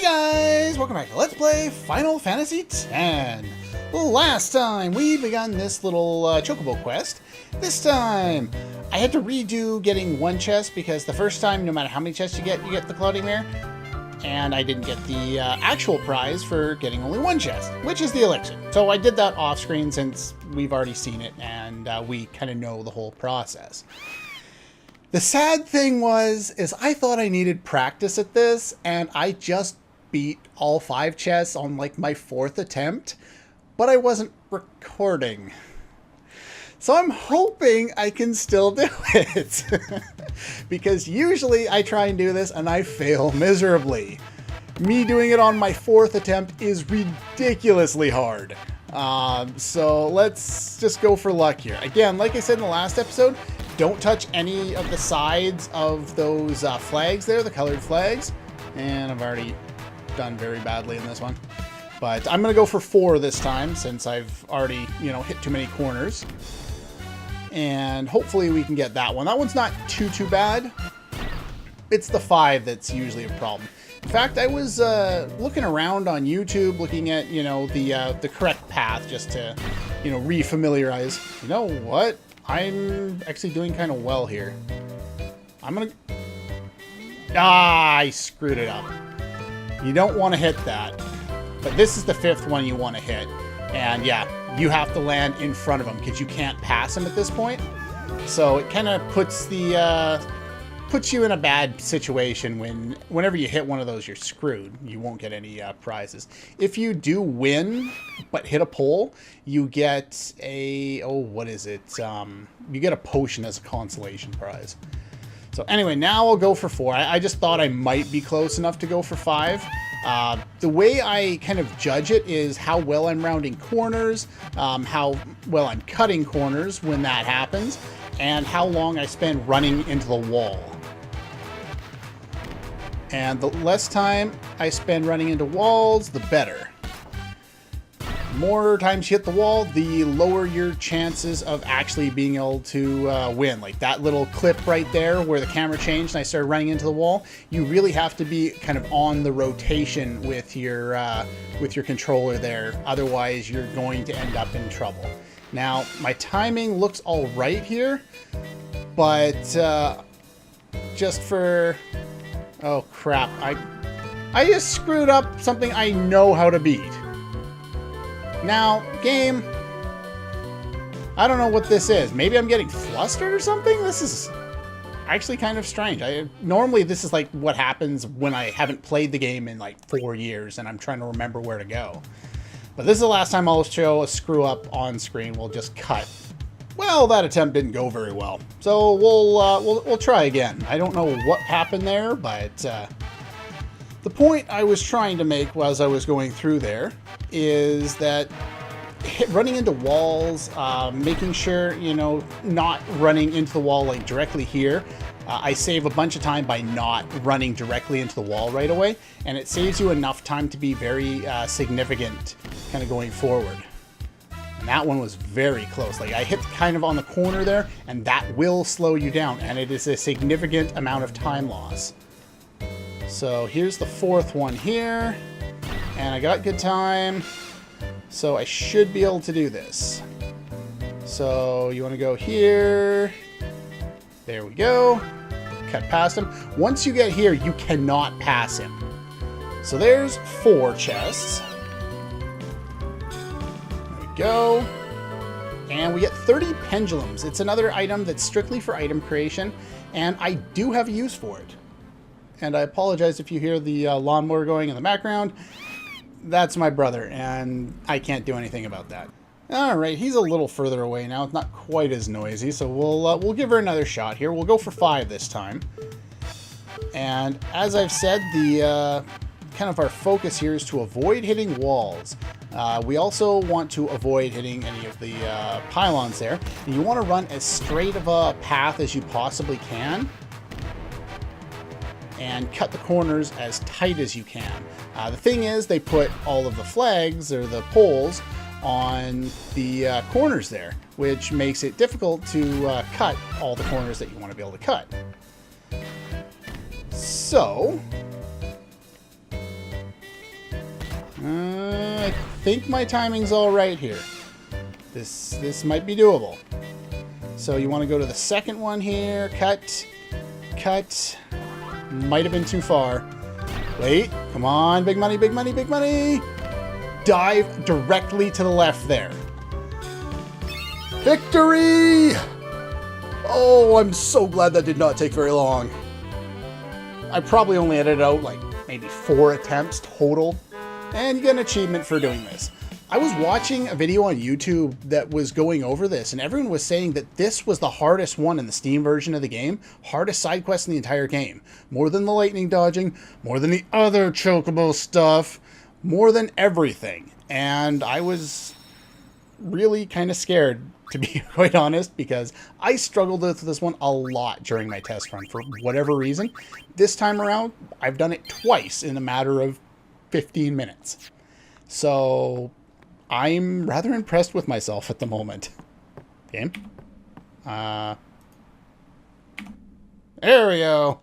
Guys, welcome back to Let's Play Final Fantasy X. Last time we begun this little Chocobo quest. This time I had to redo getting one chest because the first time, no matter how many chests you get the Cloudy Mirror. And I didn't get the actual prize for getting only one chest, which is the elixir. So I did that off screen since we've already seen it and we kind of know the whole process. The sad thing is I thought I needed practice at this, and I just beat all 5 chests on like my 4th attempt, but I wasn't recording. So I'm hoping I can still do it. Because usually I try and do this and I fail miserably. Me doing it on my 4th attempt is ridiculously hard. So let's just go for luck here. Again, like I said in the last episode, don't touch any of the sides of those flags there, the colored flags. And I've already done very badly in this one. But I'm going to go for 4 this time since I've already, hit too many corners. And hopefully we can get that one. That one's not too bad. It's the 5 that's usually a problem. In fact, I was looking around on YouTube, looking at, the correct path just to, re-familiarize. You know what? I'm actually doing kind of well here. I'm going to... I screwed it up. You don't want to hit that. But this is the 5th one you want to hit. And yeah, you have to land in front of them because you can't pass them at this point. So it kind of puts you in a bad situation whenever you hit one of those, you're screwed. You won't get any prizes. If you do win but hit a pole, you get what is it? You get a potion as a consolation prize. So anyway, now I'll go for 4. I just thought I might be close enough to go for 5. The way I kind of judge it is how well I'm rounding corners, how well I'm cutting corners when that happens, and how long I spend running into the wall. And the less time I spend running into walls, the better. The more times you hit the wall, the lower your chances of actually being able to win. Like that little clip right there where the camera changed and I started running into the wall, you really have to be kind of on the rotation with your controller there. Otherwise, you're going to end up in trouble. Now, my timing looks all right here, but just for... Oh, crap. I just screwed up something I know how to beat. Now, game, I don't know what this is. Maybe I'm getting flustered or something? This is actually kind of strange. Normally, this is like what happens when I haven't played the game in like 4 years and I'm trying to remember where to go. But this is the last time I'll show a screw up on screen. We'll just cut. Well, that attempt didn't go very well. So we'll try again. I don't know what happened there, but the point I was trying to make as I was going through there is that running into walls, making sure, not running into the wall like directly here. I save a bunch of time by not running directly into the wall right away, and it saves you enough time to be very significant kind of going forward. And that one was very close. Like I hit kind of on the corner there, and that will slow you down, and it is a significant amount of time loss. So here's the 4th one here, and I got good time, so I should be able to do this. So you want to go here, there we go, cut past him. Once you get here, you cannot pass him. So there's 4 chests. There we go. And we get 30 pendulums. It's another item that's strictly for item creation, and I do have a use for it. And I apologize if you hear the lawnmower going in the background. That's my brother, and I can't do anything about that. All right, he's a little further away now. It's not quite as noisy, so we'll give her another shot here. We'll go for 5 this time. And as I've said, the kind of our focus here is to avoid hitting walls. We also want to avoid hitting any of the pylons there. And you want to run as straight of a path as you possibly can, and cut the corners as tight as you can. The thing is, they put all of the flags, or the poles, on the corners there, which makes it difficult to cut all the corners that you want to be able to cut. So, think my timing's all right here. This might be doable. So you want to go to the second one here. Cut. Cut. Might have been too far. Wait. Come on. Big money, big money, big money. Dive directly to the left there. Victory! Oh, I'm so glad that did not take very long. I probably only edited out like maybe 4 attempts total. And you get an achievement for doing this. I was watching a video on YouTube that was going over this, and everyone was saying that this was the hardest one in the Steam version of the game. Hardest side quest in the entire game. More than the lightning dodging, more than the other Chocobo stuff, more than everything. And I was really kind of scared, to be quite honest, because I struggled with this one a lot during my test run for whatever reason. This time around, I've done it twice in a matter of 15 minutes. So I'm rather impressed with myself at the moment. Game. There we go.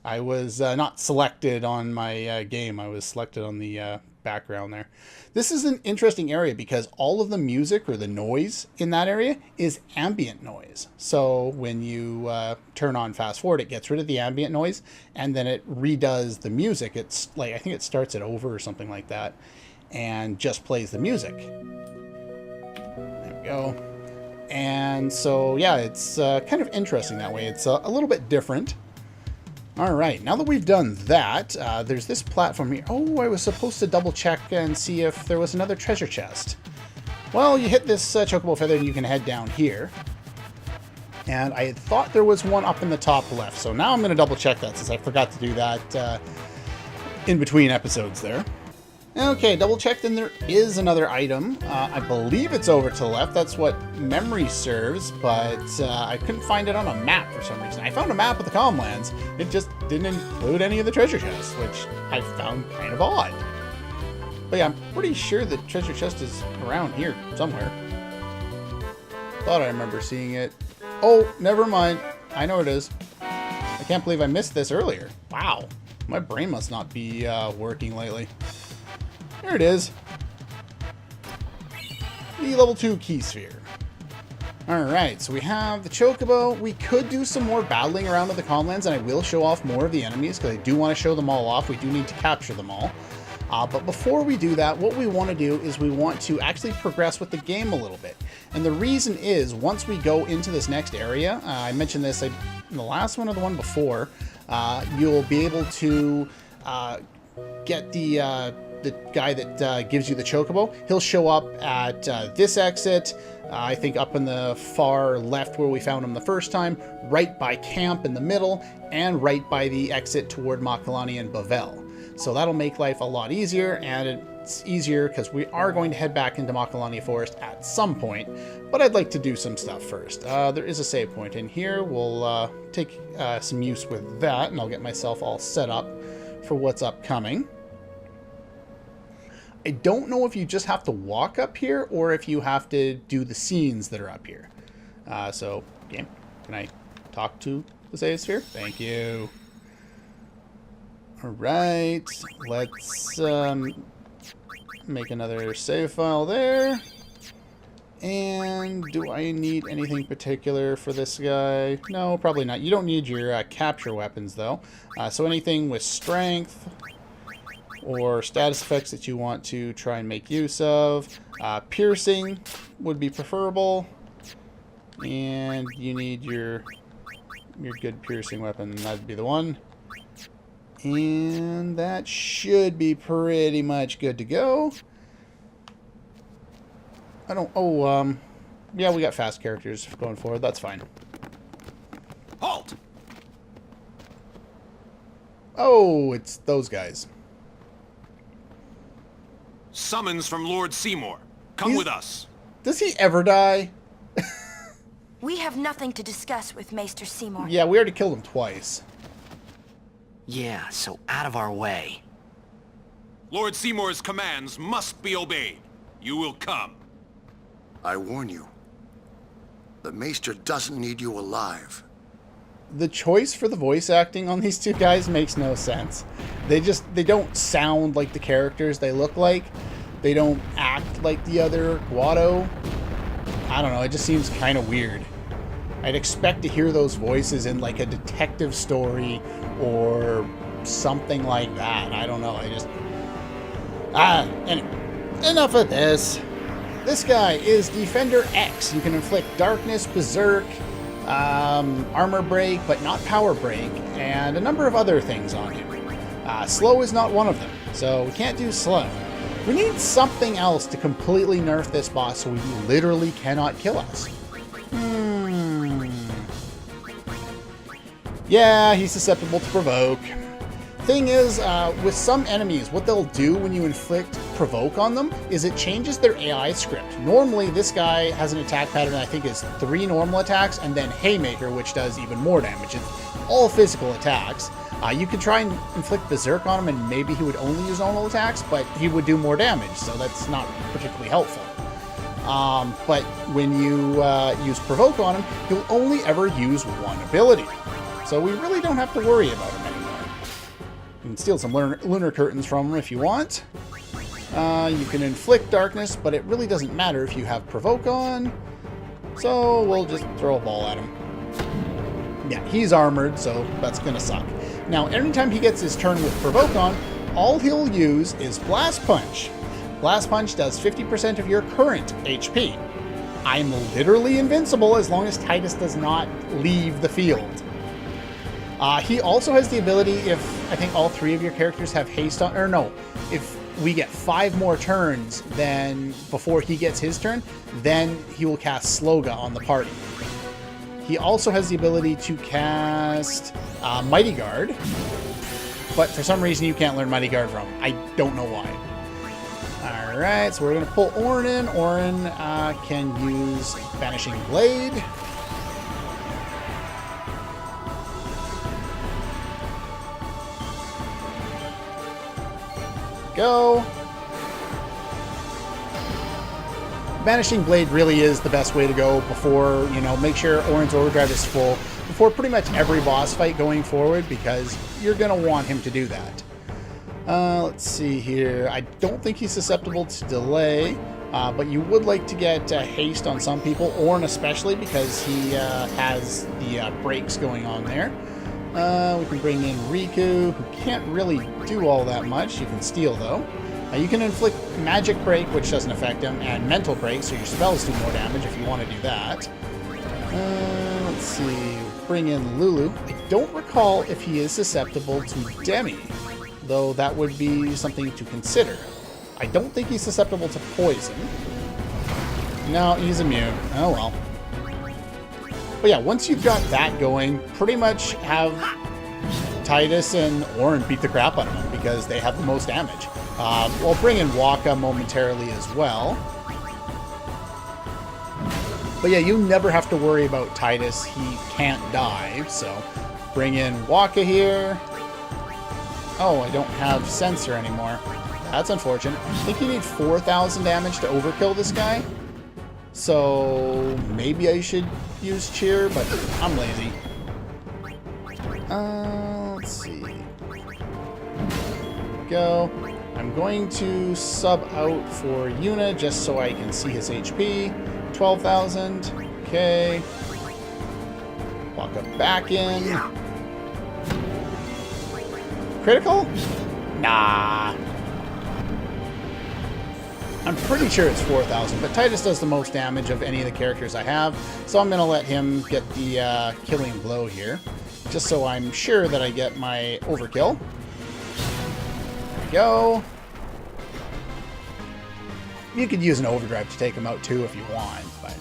I was not selected on my game. I was selected on the background there. This is an interesting area because all of the music or the noise in that area is ambient noise. So when you turn on fast forward, it gets rid of the ambient noise and then it redoes the music. It's like, I think it starts it over or something like that and just plays the music. There we go. And so, yeah, it's kind of interesting that way. It's a little bit different. All right, now that we've done that, there's this platform here. Oh, I was supposed to double check and see if there was another treasure chest. Well, you hit this Chocobo feather and you can head down here. And I had thought there was one up in the top left, so now I'm going to double check that since I forgot to do that in between episodes there. Okay, double checked and there is another item. I believe it's over to the left. That's what memory serves, but I couldn't find it on a map for some reason. I found a map of the Calmlands. It just didn't include any of the treasure chests, which I found kind of odd. But yeah, I'm pretty sure the treasure chest is around here somewhere. Thought I remember seeing it. Oh, never mind. I know it is. I can't believe I missed this earlier. Wow. My brain must not be working lately. There it is. The level 2 key sphere. Alright, so we have the Chocobo. We could do some more battling around with the Calmlands, and I will show off more of the enemies, because I do want to show them all off. We do need to capture them all. But before we do that, what we want to do is we want to actually progress with the game a little bit. And the reason is, once we go into this next area, I mentioned this in the last one or the one before, you'll be able to get the guy that gives you the Chocobo. He'll show up at this exit, I think up in the far left where we found him the first time, right by camp in the middle, and right by the exit toward Makalani and Bavel. So that'll make life a lot easier, and it's easier because we are going to head back into Makalani Forest at some point, but I'd like to do some stuff first. There is a save point in here. We'll take some use with that, and I'll get myself all set up for what's upcoming. I don't know if you just have to walk up here or if you have to do the scenes that are up here. So, game, can I talk to the save sphere? Thank you. All right, let's make another save file there. And do I need anything particular for this guy? No, probably not. You don't need your capture weapons, though. So anything with strength or status effects that you want to try and make use of. Piercing would be preferable. And you need your good piercing weapon. That'd be the one. And that should be pretty much good to go. Yeah, we got fast characters going forward. That's fine. Halt! Oh, it's those guys. Summons from Lord Seymour. Come with us. Does he ever die? We have nothing to discuss with Maester Seymour. Yeah, we already killed him twice. Yeah, so out of our way. Lord Seymour's commands must be obeyed. You will come. I warn you. The Maester doesn't need you alive. The choice for the voice acting on these two guys makes no sense. They don't sound like the characters they look like. they don't act like the other Guado. I don't know, it just seems kind of weird. I'd expect to hear those voices in like a detective story or something like that. I don't know, anyway, enough of this. This guy is Defender X. You can inflict Darkness, Berserk, Armor Break, but not Power Break, and a number of other things on him. Slow is not one of them, so we can't do Slow. We need something else to completely nerf this boss so he literally cannot kill us. Yeah, he's susceptible to Provoke. Thing is, with some enemies, what they'll do when you inflict Provoke on them is it changes their AI script. Normally, this guy has an attack pattern I think is 3 normal attacks and then Haymaker, which does even more damage. It's all physical attacks. You could try and inflict Berserk on him and maybe he would only use normal attacks, but he would do more damage, so that's not particularly helpful. But when you use Provoke on him, he'll only ever use one ability. So we really don't have to worry about him anymore. You can steal some lunar curtains from him if you want. You can inflict darkness, but it really doesn't matter if you have Provoke on. So we'll just throw a ball at him. Yeah, he's armored, so that's gonna suck. Now, anytime he gets his turn with Provoke on, all he'll use is Blast Punch. Blast Punch does 50% of your current HP. I'm literally invincible as long as Titus does not leave the field. He also has the ability, if I think all 3 of your characters have haste on, or no, if we get 5 more turns then before he gets his turn, then he will cast Sloga on the party. He also has the ability to cast Mighty Guard, but for some reason you can't learn Mighty Guard from him. I don't know why. Alright, so we're going to pull Orin in. Orin can use Vanishing Blade. Go. Vanishing Blade really is the best way to go before, make sure Orin's Overdrive is full before pretty much every boss fight going forward, because you're going to want him to do that. Let's see here. I don't think he's susceptible to delay, but you would like to get haste on some people, Orin especially, because he has the breaks going on there. We can bring in Riku, who can't really do all that much. You can steal, though. You can inflict Magic Break, which doesn't affect him, and Mental Break, so your spells do more damage if you want to do that. Let's see. Bring in Lulu. I don't recall if he is susceptible to Demi, though that would be something to consider. I don't think he's susceptible to poison. No, he's immune. Oh well. But yeah, once you've got that going, pretty much have Titus and Orin beat the crap out of him because they have the most damage. We'll bring in Waka momentarily as well. But yeah, you never have to worry about Titus. He can't die, so bring in Waka here. Oh, I don't have Sensor anymore. That's unfortunate. I think you need 4,000 damage to overkill this guy. So maybe I should use Cheer, but I'm lazy. Let's see. Go. I'm going to sub out for Yuna just so I can see his HP. 12,000. Okay. Walk up back in. Critical? Nah. I'm pretty sure it's 4,000, but Titus does the most damage of any of the characters I have, so I'm going to let him get the killing blow here, just so I'm sure that I get my overkill. There we go. You could use an overdrive to take him out too if you want, but...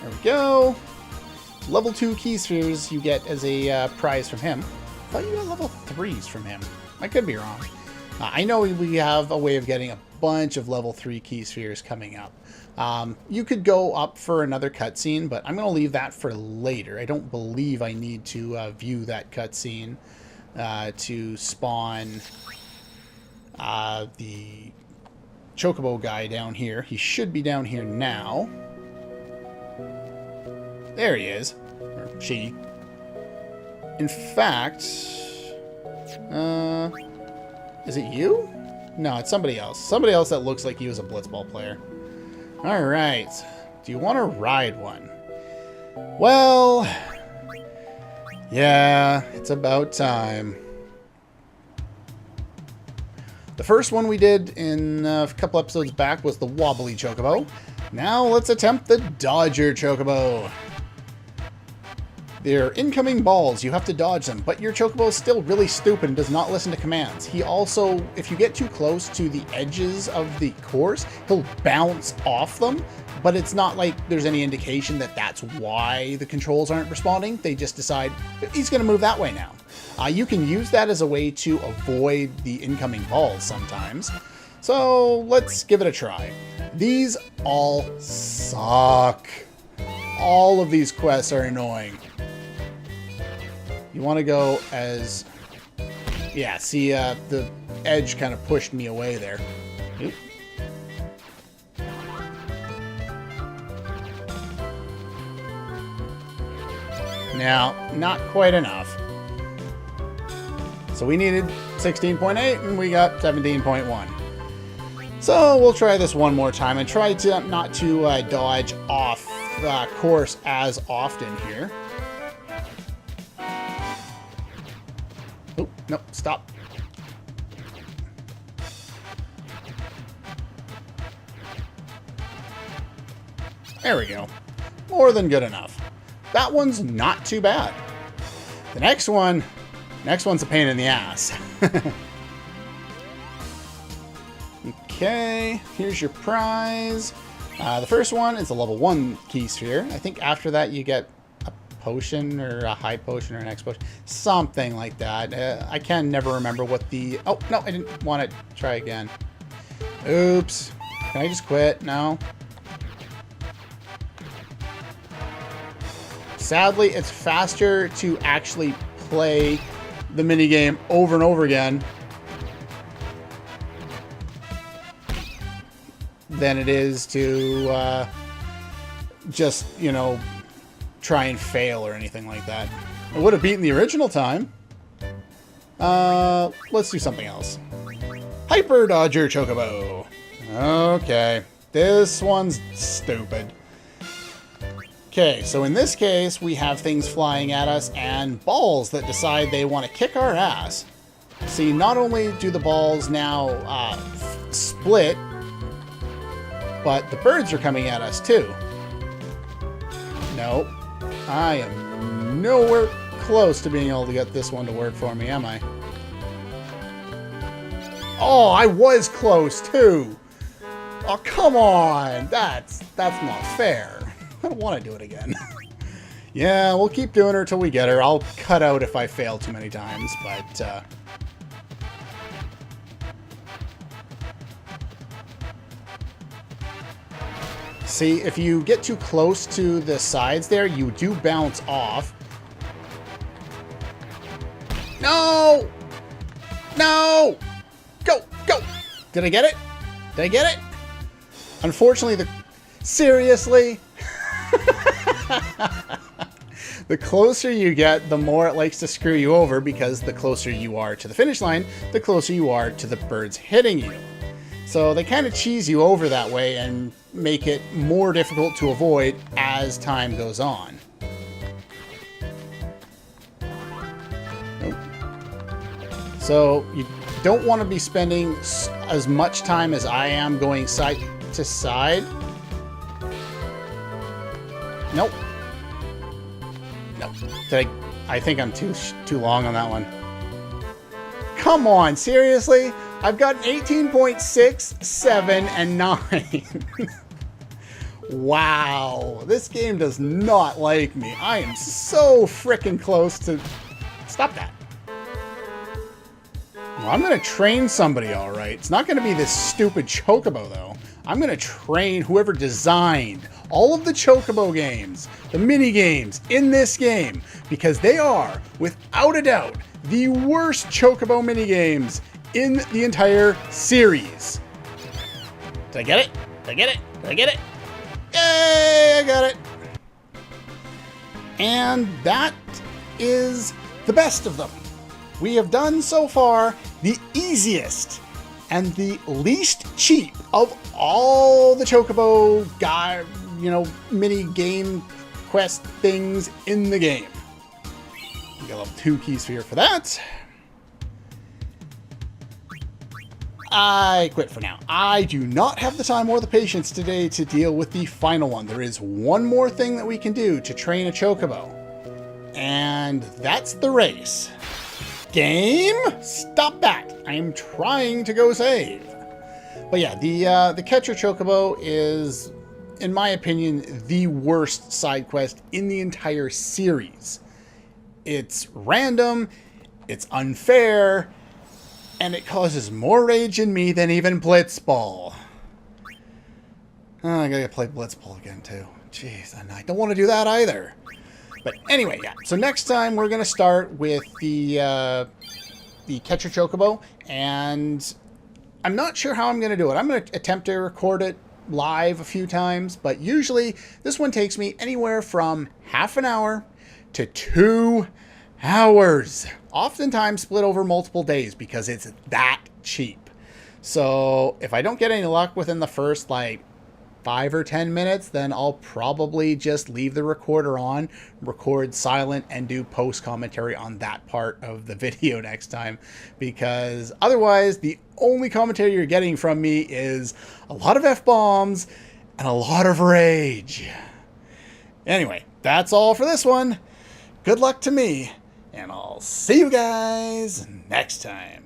There we go. Level 2 key spheres you get as a prize from him. I thought you got level 3s from him. I could be wrong. I know we have a way of getting a bunch of level 3 key spheres coming up. You could go up for another cutscene, but I'm going to leave that for later. I don't believe I need to view that cutscene to spawn the Chocobo guy down here. He should be down here now. There he is. Or she. In fact... is it you? No, it's somebody else. Somebody else that looks like he was a blitzball player. Alright. Do you want to ride one? Well... yeah, it's about time. The first one we did in a couple episodes back was the wobbly Chocobo. Now let's attempt the Dodger Chocobo. They're incoming balls. You have to dodge them, but your Chocobo is still really stupid and does not listen to commands. He also, if you get too close to the edges of the course, he'll bounce off them, but it's not like there's any indication that that's why the controls aren't responding. They just decide, he's going to move that way now. You can use that as a way to avoid the incoming balls sometimes. So let's give it a try. These all suck. All of these quests are annoying. You want to go as... yeah, see, the edge kind of pushed me away there. Oop. Now, not quite enough. So we needed 16.8 and we got 17.1. So we'll try this one more time and try to not to dodge off the course as often here. Oh, no, stop. There we go. More than good enough. That one's not too bad. The next one's a pain in the ass. Okay, here's your prize. The first one is a level 1 key sphere. I think after that you get a potion or a high potion or an X potion. Something like that. I can never remember what the... oh, no, I didn't want to try again. Oops. Can I just quit? No. Sadly, it's faster to actually play the minigame over and over again than it is to just, you know, try and fail or anything like that. I would have beaten the original time. Let's do something else. Hyper Dodger Chocobo. Okay, this one's stupid. Okay, so in this case, we have things flying at us and balls that decide they want to kick our ass. See, not only do the balls now split, but the birds are coming at us too. Nope. I am nowhere close to being able to get this one to work for me, am I? Oh, I was close too! Oh, come on! That's not fair. I don't want to do it again. Yeah, we'll keep doing her till we get her. I'll cut out if I fail too many times, but... see, if you get too close to the sides there, you do bounce off. No! No! Go! Go! Did I get it? Did I get it? Unfortunately, seriously? The closer you get, the more it likes to screw you over, because the closer you are to the finish line, the closer you are to the birds hitting you. So they kind of cheese you over that way and make it more difficult to avoid as time goes on. Nope. So you don't want to be spending as much time as I am going side to side. Nope. Nope. I think I'm too long on that one. Come on, seriously? I've got 18.6, 7, and 9. Wow. This game does not like me. I am so frickin' close to... stop that. Well, I'm going to train somebody, all right. It's not going to be this stupid Chocobo, though. I'm going to train whoever designed all of the Chocobo games, the mini games in this game, because they are, without a doubt, the worst Chocobo mini games in the entire series. Did I get it? Did I get it? Did I get it? Yay, I got it. And that is the best of them. We have done so far the easiest and the least cheap of all the Chocobo mini game quest things in the game. You got level 2 keys here for that. I quit for now. I do not have the time or the patience today to deal with the final one. There is one more thing that we can do to train a Chocobo, and that's the race. Game, stop that. I am trying to go save. But yeah, the Catcher Chocobo is, in my opinion, the worst side quest in the entire series. It's random, it's unfair, and it causes more rage in me than even Blitzball. Oh, I gotta play Blitzball again too. Jeez, and I don't want to do that either. But anyway, yeah. So next time we're gonna start with the Catcher Chocobo, and I'm not sure how I'm gonna do it. I'm gonna attempt to record it live a few times, but usually this one takes me anywhere from half an hour to 2 hours. Oftentimes split over multiple days because it's that cheap. So if I don't get any luck within the first like 5 or 10 minutes, then I'll probably just leave the recorder on, record silent, and do post commentary on that part of the video next time, because otherwise the only commentary you're getting from me is a lot of F-bombs and a lot of rage. Anyway, that's all for this one. Good luck to me, and I'll see you guys next time.